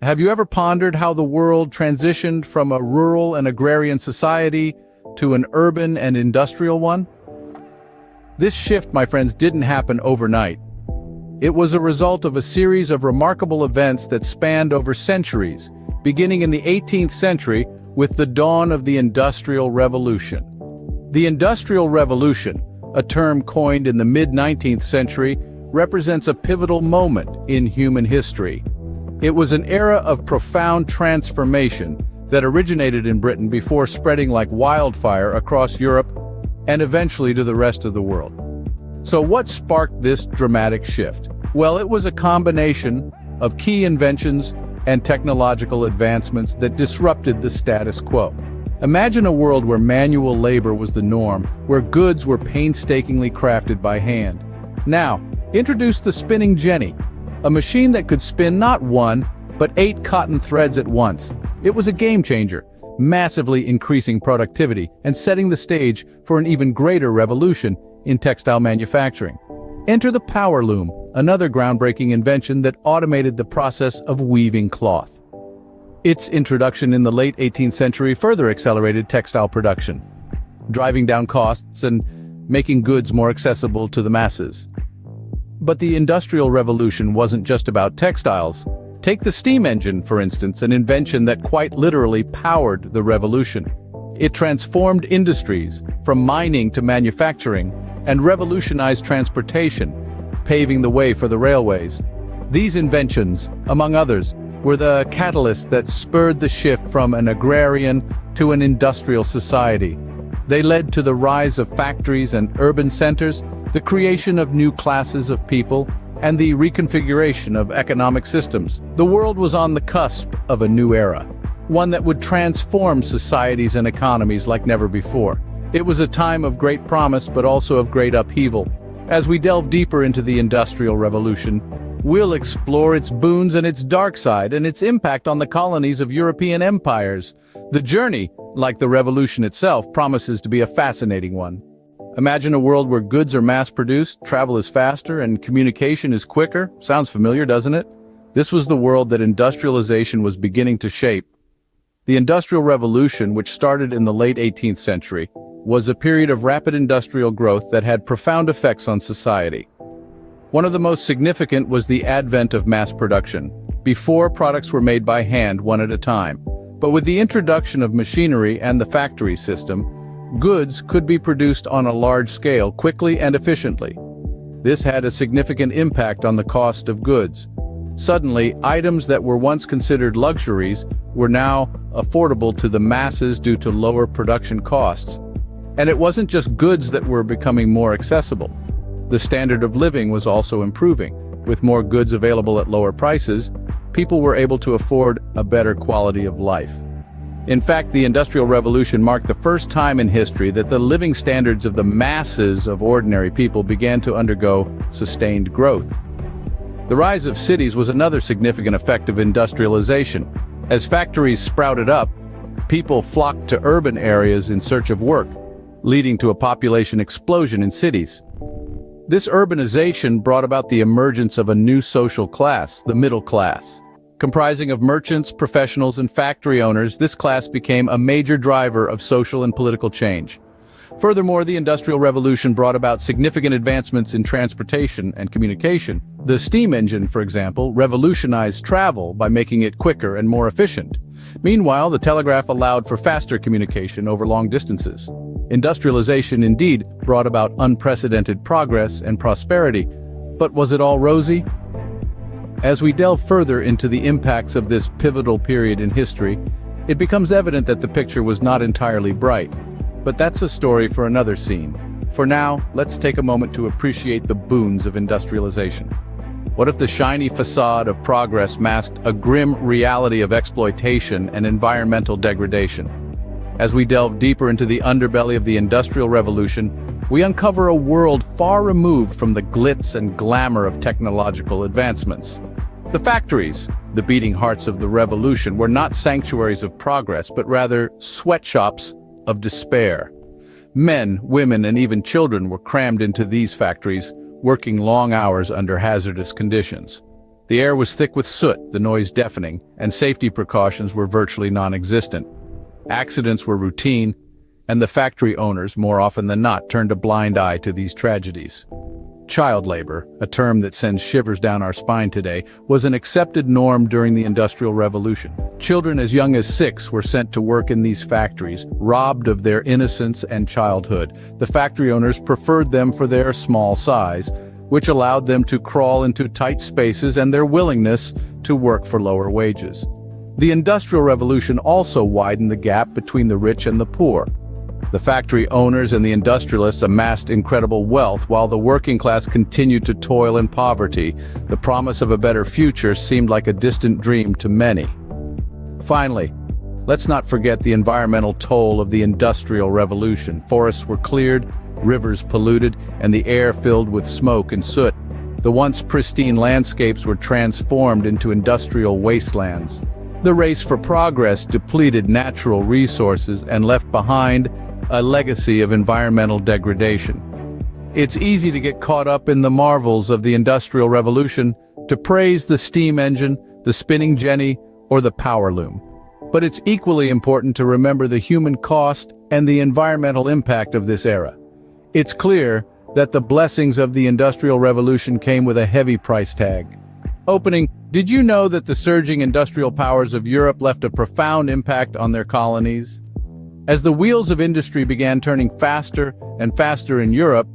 Have you ever pondered how the world transitioned from a rural and agrarian society to an urban and industrial one? This shift, my friends, didn't happen overnight. It was a result of a series of remarkable events that spanned over centuries, beginning in the 18th century with the dawn of the Industrial Revolution. The Industrial Revolution, a term coined in the mid-19th century, represents a pivotal moment in human history. It was an era of profound transformation that originated in Britain before spreading like wildfire across Europe and eventually to the rest of the world. So what sparked this dramatic shift? Well, it was a combination of key inventions and technological advancements that disrupted the status quo. Imagine a world where manual labor was the norm, where goods were painstakingly crafted by hand. Now, introduce the spinning jenny, a machine that could spin not one, but 8 cotton threads at once. It was a game changer, massively increasing productivity and setting the stage for an even greater revolution in textile manufacturing. Enter the power loom, another groundbreaking invention that automated the process of weaving cloth. Its introduction in the late 18th century further accelerated textile production, driving down costs and making goods more accessible to the masses. But the Industrial Revolution wasn't just about textiles. Take the steam engine, for instance, an invention that quite literally powered the revolution. It transformed industries, from mining to manufacturing, and revolutionized transportation, paving the way for the railways. These inventions, among others, were the catalysts that spurred the shift from an agrarian to an industrial society. They led to the rise of factories and urban centers, the creation of new classes of people, and the reconfiguration of economic systems. The world was on the cusp of a new era, one that would transform societies and economies like never before. It was a time of great promise, but also of great upheaval. As we delve deeper into the Industrial Revolution, we'll explore its boons and its dark side, and its impact on the colonies of European empires. The journey, like the revolution itself, promises to be a fascinating one. Imagine a world where goods are mass-produced, travel is faster, and communication is quicker. Sounds familiar, doesn't it? This was the world that industrialization was beginning to shape. The Industrial Revolution, which started in the late 18th century, was a period of rapid industrial growth that had profound effects on society. One of the most significant was the advent of mass production. Before, products were made by hand, one at a time. But with the introduction of machinery and the factory system, goods could be produced on a large scale, quickly and efficiently. This had a significant impact on the cost of goods. Suddenly, items that were once considered luxuries were now affordable to the masses due to lower production costs. And it wasn't just goods that were becoming more accessible. The standard of living was also improving. With more goods available at lower prices, people were able to afford a better quality of life. In fact, the Industrial Revolution marked the first time in history that the living standards of the masses of ordinary people began to undergo sustained growth. The rise of cities was another significant effect of industrialization. As factories sprouted up, people flocked to urban areas in search of work, leading to a population explosion in cities. This urbanization brought about the emergence of a new social class, the middle class. Comprising of merchants, professionals, and factory owners, this class became a major driver of social and political change. Furthermore, the Industrial Revolution brought about significant advancements in transportation and communication. The steam engine, for example, revolutionized travel by making it quicker and more efficient. Meanwhile, the telegraph allowed for faster communication over long distances. Industrialization indeed brought about unprecedented progress and prosperity. But was it all rosy? As we delve further into the impacts of this pivotal period in history, it becomes evident that the picture was not entirely bright. But that's a story for another scene. For now, let's take a moment to appreciate the boons of industrialization. What if the shiny facade of progress masked a grim reality of exploitation and environmental degradation? As we delve deeper into the underbelly of the Industrial Revolution, we uncover a world far removed from the glitz and glamour of technological advancements. The factories, the beating hearts of the revolution, were not sanctuaries of progress, but rather sweatshops of despair. Men, women, and even children were crammed into these factories, working long hours under hazardous conditions. The air was thick with soot, the noise deafening, and safety precautions were virtually non-existent. Accidents were routine, and the factory owners, more often than not, turned a blind eye to these tragedies. Child labor, a term that sends shivers down our spine today, was an accepted norm during the Industrial Revolution. Children as young as 6 were sent to work in these factories, robbed of their innocence and childhood. The factory owners preferred them for their small size, which allowed them to crawl into tight spaces and their willingness to work for lower wages. The Industrial Revolution also widened the gap between the rich and the poor. The factory owners and the industrialists amassed incredible wealth while the working class continued to toil in poverty. The promise of a better future seemed like a distant dream to many. Finally, let's not forget the environmental toll of the Industrial Revolution. Forests were cleared, rivers polluted, and the air filled with smoke and soot. The once pristine landscapes were transformed into industrial wastelands. The race for progress depleted natural resources and left behind a legacy of environmental degradation. It's easy to get caught up in the marvels of the Industrial Revolution, to praise the steam engine, the spinning jenny, or the power loom. But it's equally important to remember the human cost and the environmental impact of this era. It's clear that the blessings of the Industrial Revolution came with a heavy price tag. Opening, did you know that the surging industrial powers of Europe left a profound impact on their colonies? As the wheels of industry began turning faster and faster in Europe,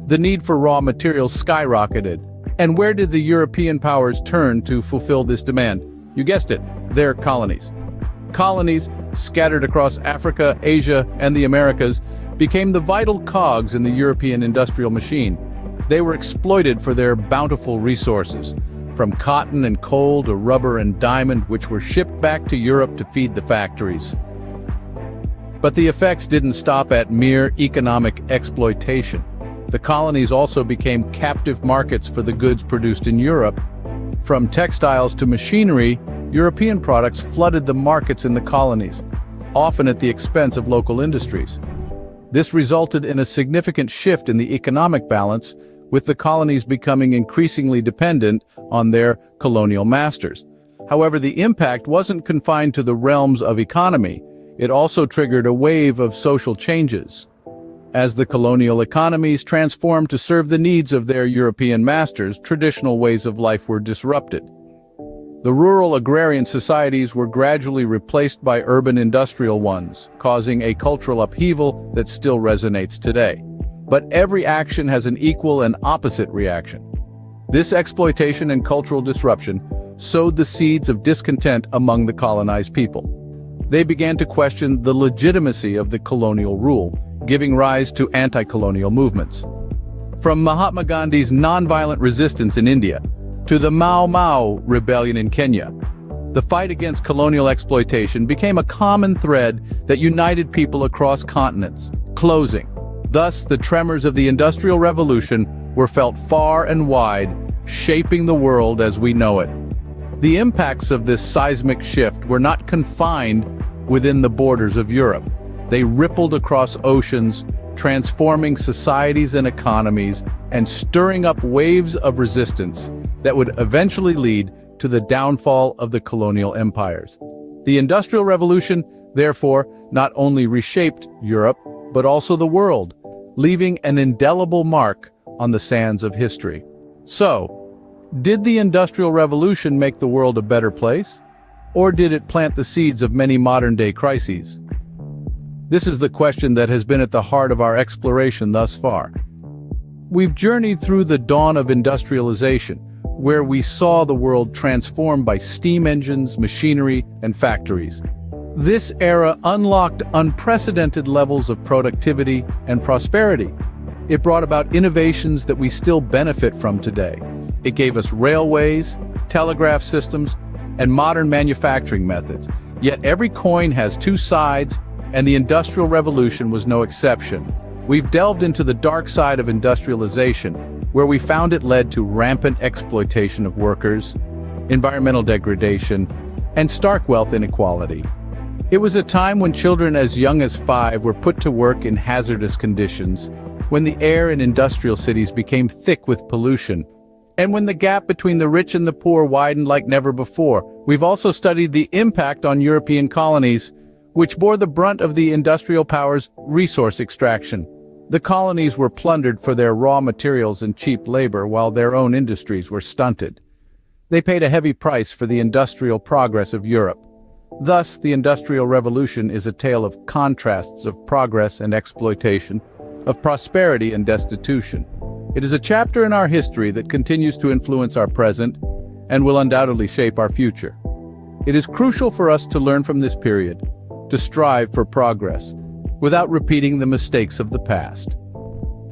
the need for raw materials skyrocketed. And where did the European powers turn to fulfill this demand? You guessed it, their colonies. Colonies, scattered across Africa, Asia, and the Americas, became the vital cogs in the European industrial machine. They were exploited for their bountiful resources, from cotton and coal to rubber and diamond, which were shipped back to Europe to feed the factories. But the effects didn't stop at mere economic exploitation. The colonies also became captive markets for the goods produced in Europe. From textiles to machinery, European products flooded the markets in the colonies, often at the expense of local industries. This resulted in a significant shift in the economic balance, with the colonies becoming increasingly dependent on their colonial masters. However, the impact wasn't confined to the realms of economy. It also triggered a wave of social changes. As the colonial economies transformed to serve the needs of their European masters, traditional ways of life were disrupted. The rural agrarian societies were gradually replaced by urban industrial ones, causing a cultural upheaval that still resonates today. But every action has an equal and opposite reaction. This exploitation and cultural disruption sowed the seeds of discontent among the colonized people. They began to question the legitimacy of the colonial rule, giving rise to anti-colonial movements. From Mahatma Gandhi's nonviolent resistance in India to the Mau Mau rebellion in Kenya, the fight against colonial exploitation became a common thread that united people across continents. Closing. Thus, the tremors of the Industrial Revolution were felt far and wide, shaping the world as we know it. The impacts of this seismic shift were not confined within the borders of Europe. They rippled across oceans, transforming societies and economies, and stirring up waves of resistance that would eventually lead to the downfall of the colonial empires. The Industrial Revolution, therefore, not only reshaped Europe, but also the world, leaving an indelible mark on the sands of history. So, did the Industrial Revolution make the world a better place? Or did it plant the seeds of many modern-day crises? This is the question that has been at the heart of our exploration thus far. We've journeyed through the dawn of industrialization, where we saw the world transformed by steam engines, machinery, and factories. This era unlocked unprecedented levels of productivity and prosperity. It brought about innovations that we still benefit from today. It gave us railways, telegraph systems, and modern manufacturing methods. Yet every coin has two sides, and the Industrial Revolution was no exception. We've delved into the dark side of industrialization, where we found it led to rampant exploitation of workers, environmental degradation, and stark wealth inequality. It was a time when children as young as 5 were put to work in hazardous conditions, when the air in industrial cities became thick with pollution, And when the gap between the rich and the poor widened like never before, we've also studied the impact on European colonies, which bore the brunt of the industrial power's resource extraction. The colonies were plundered for their raw materials and cheap labor while their own industries were stunted. They paid a heavy price for the industrial progress of Europe. Thus, the Industrial Revolution is a tale of contrasts of progress and exploitation, of prosperity and destitution. It is a chapter in our history that continues to influence our present and will undoubtedly shape our future. It is crucial for us to learn from this period, to strive for progress, without repeating the mistakes of the past.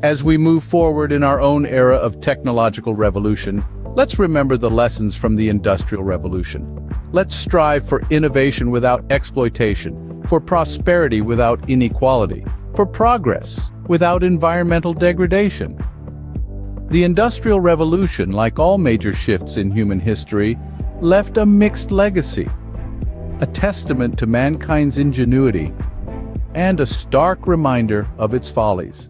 As we move forward in our own era of technological revolution, let's remember the lessons from the Industrial Revolution. Let's strive for innovation without exploitation, for prosperity without inequality, for progress without environmental degradation. The Industrial Revolution, like all major shifts in human history, left a mixed legacy, a testament to mankind's ingenuity and a stark reminder of its follies.